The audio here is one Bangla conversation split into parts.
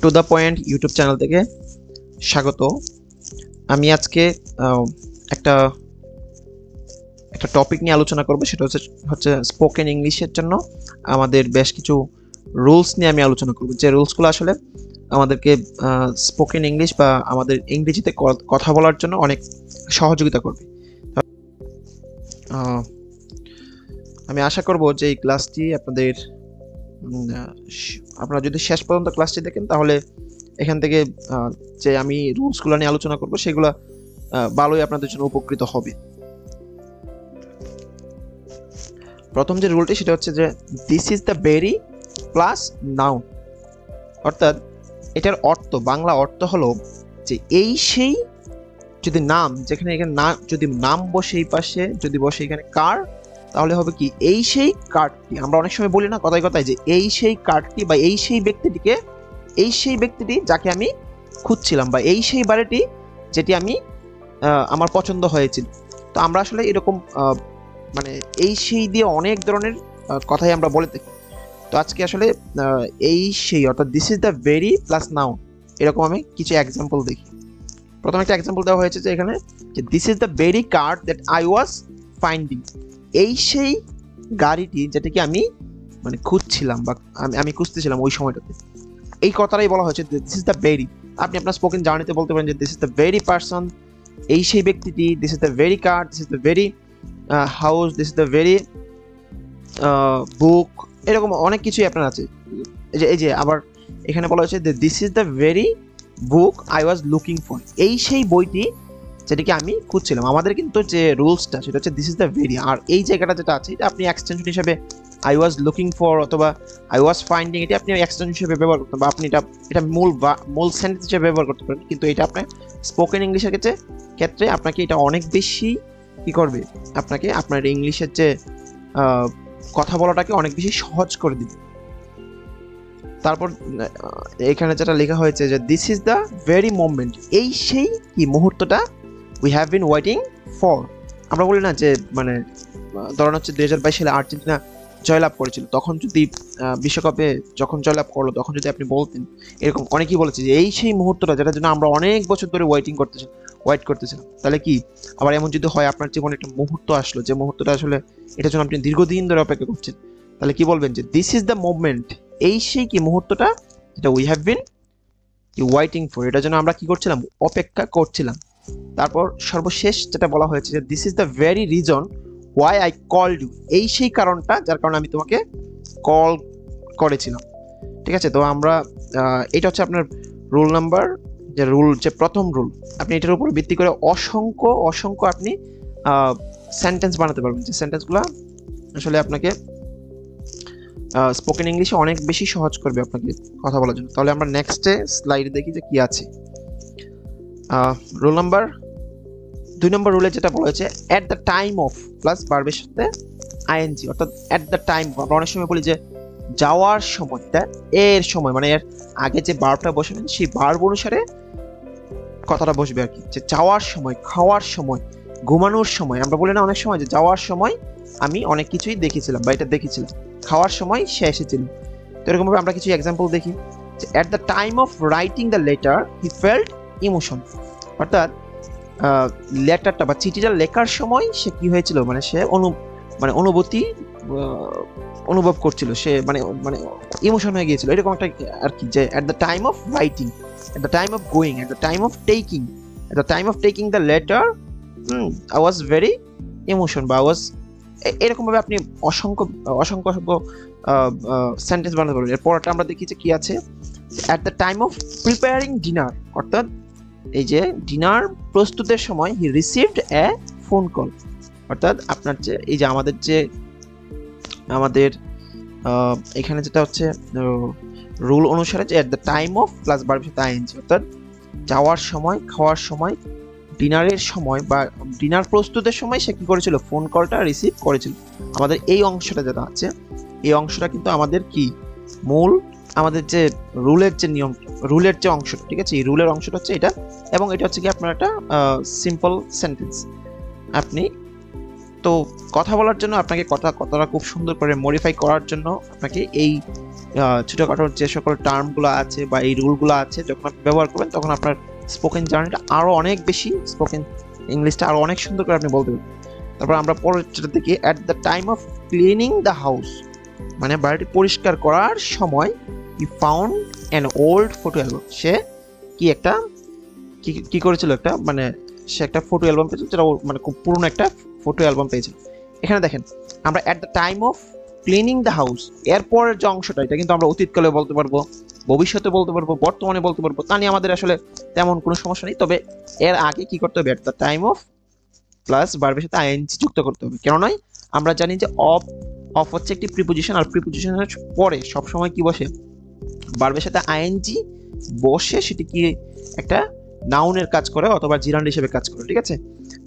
To the point YouTube channel থেকে স্বাগত। আমি আজকে একটা টপিক নিয়ে আলোচনা করব, সেটা হচ্ছে স্পোকেন ইংলিশের জন্য আমাদের বেশ কিছু রুলস নিয়ে আমি আলোচনা করব, যে রুলসগুলো আসলে আমাদেরকে স্পোকেন ইংলিশ বা আমাদের ইংরেজিতে কথা বলার জন্য অনেক সহযোগিতা করবে। আমি আশা করব যে এই ক্লাসটি আপনারা যদি শেষ পর্যন্ত ক্লাসটি দেখেন, তাহলে এখান থেকে যে আমি রুলসগুলো নিয়ে আলোচনা করব সেগুলো ভালোই আপনাদের জন্য উপকৃত হবে। প্রথম যে রুলটি সেটা হচ্ছে যে this is the very plus noun, অর্থাৎ এটার অর্থ, বাংলা অর্থ হলো যে এই সেই, যদি নাম, যেখানে এখানে না যদি নাম বসে এই পাশে, যদি বসে এখানে কার, তাহলে হবে কি এই সেই কার্ডটি। আমরা অনেক সময় বলি না কথায় কথায় যে এই সেই কার্ডটি বা এই সেই ব্যক্তিটিকে, এই সেই ব্যক্তিটি যাকে আমি খুঁজছিলাম, বা এই সেই বাড়িটি যেটি আমি আমার পছন্দ হয়েছিল। তো আমরা আসলে এরকম মানে এই সেই দিয়ে অনেক ধরনের কথাই আমরা বলে থাকি। তো আজকে আসলে এই সেই অর্থাৎ this is the very plus noun, এরকম আমি কিছু এক্সাম্পল দেখি। প্রথম একটা এক্সাম্পল দেওয়া হয়েছে যে এখানে যে this is the very car that I was finding, এই সেই গাড়িটি যেটাকে আমি মানে খুঁজছিলাম বা আমি খুঁজতেছিলাম ওই সময়টাতে। এই কথাটাই বলা হয়েছে দিস ইজ দ্য ভেরি। আপনি আপনার স্পোকেন জার্নিতে বলতে পারেন যে this is the very person, এই সেই ব্যক্তিটি, this is the very car, this is the very house, this is the very book, এরকম অনেক কিছুই আপনার আছে। এই যে আবার এখানে বলা হয়েছে this is the very book I was looking for, এই সেই বইটি যেটাকে আমি খুঁজছিলাম। আমাদের কিন্তু যে রুলসটা সেটা হচ্ছে দিস ইজ দ্য ভেরি, আর এই জায়গাটা যেটা আছে এটা আপনি এক্সটেনশন হিসেবে আই ওয়াজ লুকিং ফর অথবা আই ওয়াজ ফাইন্ডিং, এটা আপনি এক্সটেনশন হিসেবে ব্যবহার করতে, বা আপনি এটা মূল সেন্টেন্স হিসেবে ব্যবহার করতে পারেন। কিন্তু এটা আপনার স্পোকেন ইংলিশের ক্ষেত্রে আপনাকে এটা অনেক বেশি কি করবে, আপনাকে আপনার ইংলিশের যে কথা বলাটাকে অনেক বেশি সহজ করে দিবে। তারপর এখানে যেটা লেখা হয়েছে যে this is the very moment, এই সেই কি মুহূর্তটা we have been waiting for. আমরা বলি না যে মানে ধরেন হচ্ছে 2022 সালে আর্জেন্টিনা জয়লাভ করেছিল, তখন যদি বিশ্বকাপে যখন জয়লাভ করলো তখন যদি আপনি বলতেন, এরকম অনেকেই বলেছে যে এই সেই মুহূর্তটা যেটার জন্য আমরা অনেক বছর ধরে ওয়েট করতেছিলাম, তাহলে কি আবার এমন যদি হয় আপনার জীবনে একটা মুহূর্ত আসলো, যে মুহূর্তটা আসলে এটার জন্য আপনি দীর্ঘদিন ধরে অপেক্ষা করছেন, তাহলে কি বলবেন যে দিস ইজ দ্য মোমেন্ট, এই সেই কি মুহূর্তটা যেটা we have been waiting for, এটার জন্য আমরা কি করছিলাম, অপেক্ষা করছিলাম। তারপর সর্বশেষ যেটা বলা হয়েছে যে this is the very reason why I called you, এই সেই কারণটা যার কারণে আমি তোমাকে কল করেছিলাম। ঠিক আছে, তো আমরা এটা হচ্ছে আপনার রুল নাম্বার, যে প্রথম রুল। আপনি এটার উপর ভিত্তি করে অসংখ্য আপনি সেন্টেন্স বানাতে পারবেন, যে সেন্টেন্সগুলো আসলে আপনাকে স্পোকেন ইংলিশে অনেক বেশি সহজ করবে আপনাকে কথা বলার জন্য। তাহলে আমরা নেক্সটে স্লাইডে দেখি যে কি আছে। রুল নাম্বার 2 নম্বর রুলে যেটা বলা হয়েছে at the time of plus ভার্বের সাথে আইএনজি, অর্থাৎ অ্যাট দ্য টাইম। আমরা অনেক সময় বলি যে যাওয়ার সময়টা, এর সময় মানে এর আগে যে ভার্বটা বসবে সেই ভার্ব অনুসারে কথাটা বসবে আর কি। যে যাওয়ার সময়, খাওয়ার সময়, ঘুমানোর সময়, আমরা বলি না অনেক সময় যে যাওয়ার সময় আমি অনেক কিছুই দেখেছিলাম বা এটা দেখেছিলাম, খাওয়ার সময় সে এসেছিল। তো এরকমভাবে আমরা কিছু এক্সাম্পল দেখি যে at the time of writing the letter he felt emotion, অর্থাৎ লেটারটা বা চিঠিটা লেখার সময় সে কি হয়েছিল, মানে সে অনুভূতি অনুভব করছিল, সে মানে ইমোশন হয়ে গিয়েছিল, এরকম একটা আর কি। যে at the time of writing, at the time of going, at the time of taking the letter I was very emotion, বা আই ওয়াজ, এরকমভাবে আপনি অসংখ্য সেন্টেন্স বানাতে পারবেন। এরপরটা আমরা দেখি যে কি আছে, at the time of preparing dinner, অর্থাৎ এই যে ডিনার প্রস্তুতের সময় হি রিসিভড এ ফোন কল, অর্থাৎ আপনার যে এই যে আমাদের এখানে যেটা হচ্ছে রুল অনুসারে যে at the time of plus ভার্বের সাথে আইএনজি, অর্থাৎ যাওয়ার সময়, খাওয়ার সময়, ডিনারের সময় বা ডিনার প্রস্তুতের সময় সে কি করেছিল, ফোন কলটা রিসিভ করেছিল। আমাদের এই অংশটা যেটা আছে, এই অংশটা কিন্তু আমাদের কি মূল, আমাদের যে রুলের যে নিয়ম, রুলের যে অংশটা, ঠিক আছে, এই রুলের অংশটা হচ্ছে এটা, এবং এটা হচ্ছে কি আপনার একটা সিম্পল সেন্টেন্স। আপনি তো কথা বলার জন্য আপনাকে কথাটা খুব সুন্দর করে মডিফাই করার জন্য আপনাকে এই ছোটোখাটো যে সকল টার্মগুলো আছে বা এই রুলগুলো আছে যখন আপনি ব্যবহার করবেন তখন আপনার স্পোকেন জার্নিটা আরও অনেক বেশি স্পোকেন ইংলিশটা আরও অনেক সুন্দর করে আপনি বলতে পারবেন। তারপর আমরা পরেরটা দেখি, at the time of cleaning the house, মানে বাড়িটি পরিষ্কার করার সময় he found an old photo album. সে কি করেছিল, একটা মানে সে একটা ফটো অ্যালবাম পেয়েছিল, যেটা মানে খুব পুরনো একটা ফটো অ্যালবাম পেয়েছিল। এখানে দেখেন আমরা at the time of cleaning the house, এরপরের যে অংশটা এটা কিন্তু আমরা অতীতকালে বলতে পারবো, ভবিষ্যতে বলতে পারবো, বর্তমানে বলতে পারবো, তা নিয়ে আমাদের আসলে তেমন কোনো সমস্যা নেই। তবে এর আগে কি করতে হবে, at the time of plus ভার্বের সাথে আইএনজি যুক্ত করতে হবে। কেন নয়, আমরা জানি যে অফ হচ্ছে একটি প্রিপোজিশন, আর প্রিপোজিশনের পরে সবসময় কি বসে, ভার্বের সাথে আইএনজি বসে সেটি কি একটা নাউনের কাজ করে অথবা জিরান্ড হিসেবে কাজ করে, ঠিক আছে।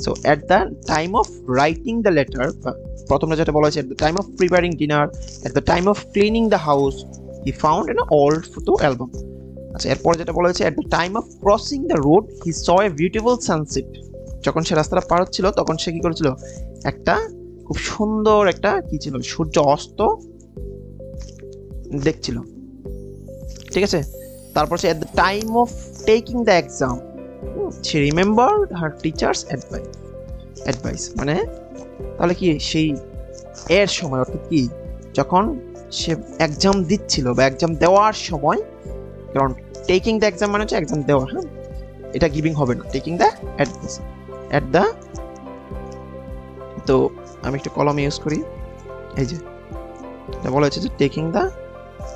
So at the time of writing the letter, প্রথমে যেটা বলা হয়েছে, at the time of preparing dinner, at the time of cleaning the house he found an old photo album. আচ্ছা, এরপরে যেটা বলা হয়েছে, at the time of crossing the road he saw a beautiful sunset, যখন সে রাস্তাটা পার হচ্ছিল তখন সে কি করেছিল, একটা খুব সুন্দর একটা কি ছিল, সূর্য অস্ত দেখছিল, ঠিক আছে। তারপর সে at the time of taking the exam she remembered her teacher's advice, মানে তাহলে কি সেই এর সময়, অর্থাৎ কি যখন সে এক্সাম দিচ্ছিল বা এক্সাম দেওয়ার সময়, কারণ টেকিং দ্য এক্সাম মানে হচ্ছে এক্সাম দেওয়া, হ্যাঁ, এটা গিভিং হবে না, taking the advice at the, তো আমি একটা কলম ইউজ করি, এই যে এটা বলা হয়েছে যে টেকিং দ্য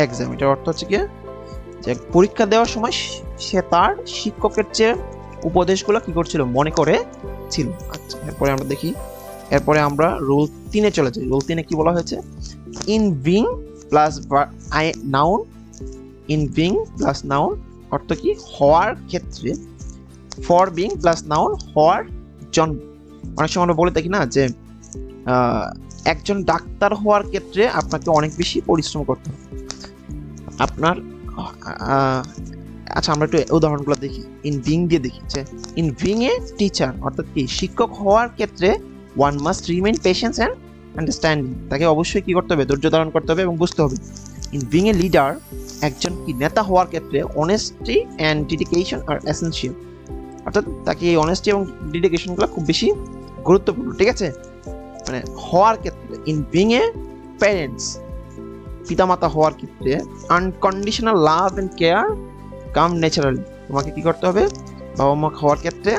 এক্সাম, এটার অর্থ হচ্ছে কি যে পরীক্ষা দেওয়ার সময় সে তার শিক্ষকের চেয়ে উপদেশগুলো কি করছিল, মনে করে ছিল। আচ্ছা, এরপরে আমরা দেখি, এরপরে আমরা রুল 3-এ চলে যাই। রুল 3-এ কি বলা হয়েছে, in being plus noun, in being plus noun অর্থ কি, হওয়ার ক্ষেত্রে, ফর বিং প্লাস নাউন হওয়ার জন্য। অনেক সময় আমরা বলে থাকি না যে একজন ডাক্তার হওয়ার ক্ষেত্রে আপনাকে অনেক বেশি পরিশ্রম করতে হবে আপনার। আচ্ছা, আমরা একটু উদাহরণগুলো দেখি, ইন বিং দিয়ে দেখি যে ইন বিং এ টিচার অর্থাৎ কি শিক্ষক হওয়ার ক্ষেত্রে one must remain patience and understanding, তাকে অবশ্যই কি করতে হবে, ধৈর্য ধারণ করতে হবে এবং বুঝতে হবে। ইন বিং এ লিডার, একজন কি নেতা হওয়ার ক্ষেত্রে honesty and dedication are essential, অর্থাৎ তাকে এই অনেস্টি এবং ডেডিকেশনগুলো খুব বেশি গুরুত্বপূর্ণ, ঠিক আছে, মানে হওয়ার ক্ষেত্রে। ইন বিং এ প্যারেন্টস, পিতামাতা হওয়ার ক্ষেত্রে unconditional love and care come naturally, তোমাকে কি করতে হবে, বাবা মা হওয়ার ক্ষেত্রে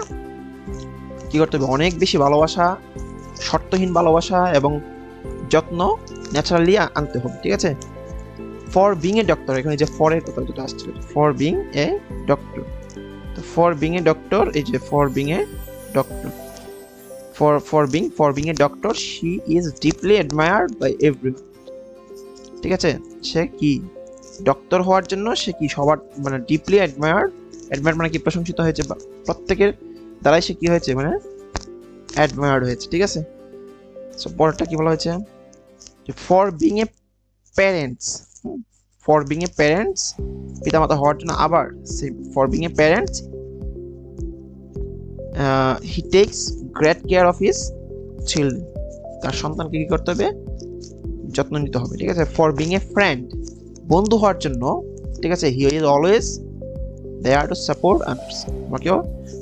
কি করতে হবে, অনেক বেশি ভালোবাসা, শর্তহীন ভালোবাসা এবং যত্ন ন্যাচারালি আনতে হবে, ঠিক আছে। ফর বিং এ ডক্টর, এখানে যে ফরের কথা যেটা আসছিল, ফর বিং এ ডক্টর, তো ফর বিং এ ডক্টর, এই যে for being a doctor, for being a doctor she is deeply admired by everyone, ঠিক আছে। সে কি ডক্টর হওয়ার জন্য সে কি সবার মানে ডিপলি অ্যাডমায়ার্ড মানে কি প্রশংসিত হয়েছে, বা প্রত্যেকের দ্বারাই সে কি হয়েছে, মানে অ্যাডমায়ার্ড হয়েছে, ঠিক আছে। সো পরেরটা কি বলা হয়েছে, for being A parents, for being A parents পিতামাতা হওয়ার জন্য, আবার for being A parents he tax great care of his children, তার সন্তানকে কি করতে হবে, যত্ন নিতে হবে, ঠিক আছে। ফর বিং এ ফ্রেন্ড, বন্ধু হওয়ার জন্য, ঠিক আছে, he is always there to support others, আমাকেও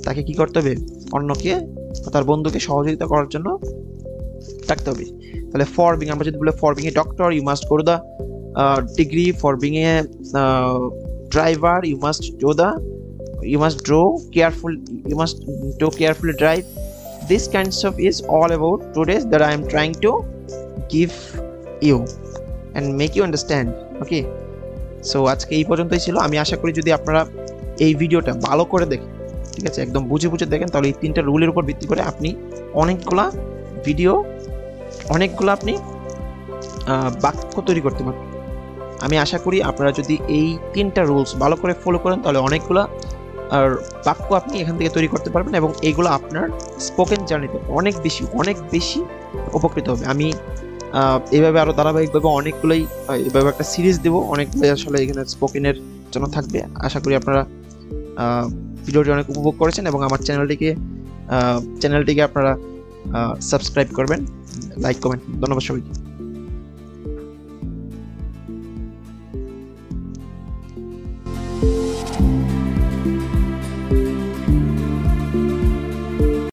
তাকে কি করতে হবে, অন্যকে তার বন্ধুকে সহযোগিতা করার জন্য থাকতে হবে। তাহলে ফর বিং, আমরা যদি বলি for being a doctor you must go to the degree, for being a driver you must do carefully drive. This kinds of is all about today's that I am trying to give you and make you understand. Okay, so আজকে এই পর্যন্তই ছিল। আমি আশা করি যদি আপনারা এই ভিডিওটা ভালো করে দেখেন, ঠিক আছে, একদম বুঝে দেখেন, তাহলে এই 3টা রুলের উপর ভিত্তি করে আপনি অনেকগুলা বাক্য তৈরি করতে পারবেন। আমি আশা করি আপনারা যদি এই 3টা রুলস ভালো করে ফলো করেন তাহলে অনেকগুলা আর বাক্য আপনি এখান থেকে তৈরি করতে পারবেন এবং এগুলো আপনার স্পোকেন জার্নিতে অনেক বেশি উপকৃত হবে। আমি এইভাবে আরও ধারাবাহিকভাবে অনেকগুলোই এইভাবে একটা সিরিজ দেবো, অনেকগুলোই আসলে এখানে স্পোকেনের জন্য থাকবে। আশা করি আপনারা ভিডিওটি অনেক উপভোগ করেছেন এবং আমার চ্যানেলটিকে আপনারা সাবস্ক্রাইব করবেন, লাইক কমেন্ট। ধন্যবাদ সবাইকে।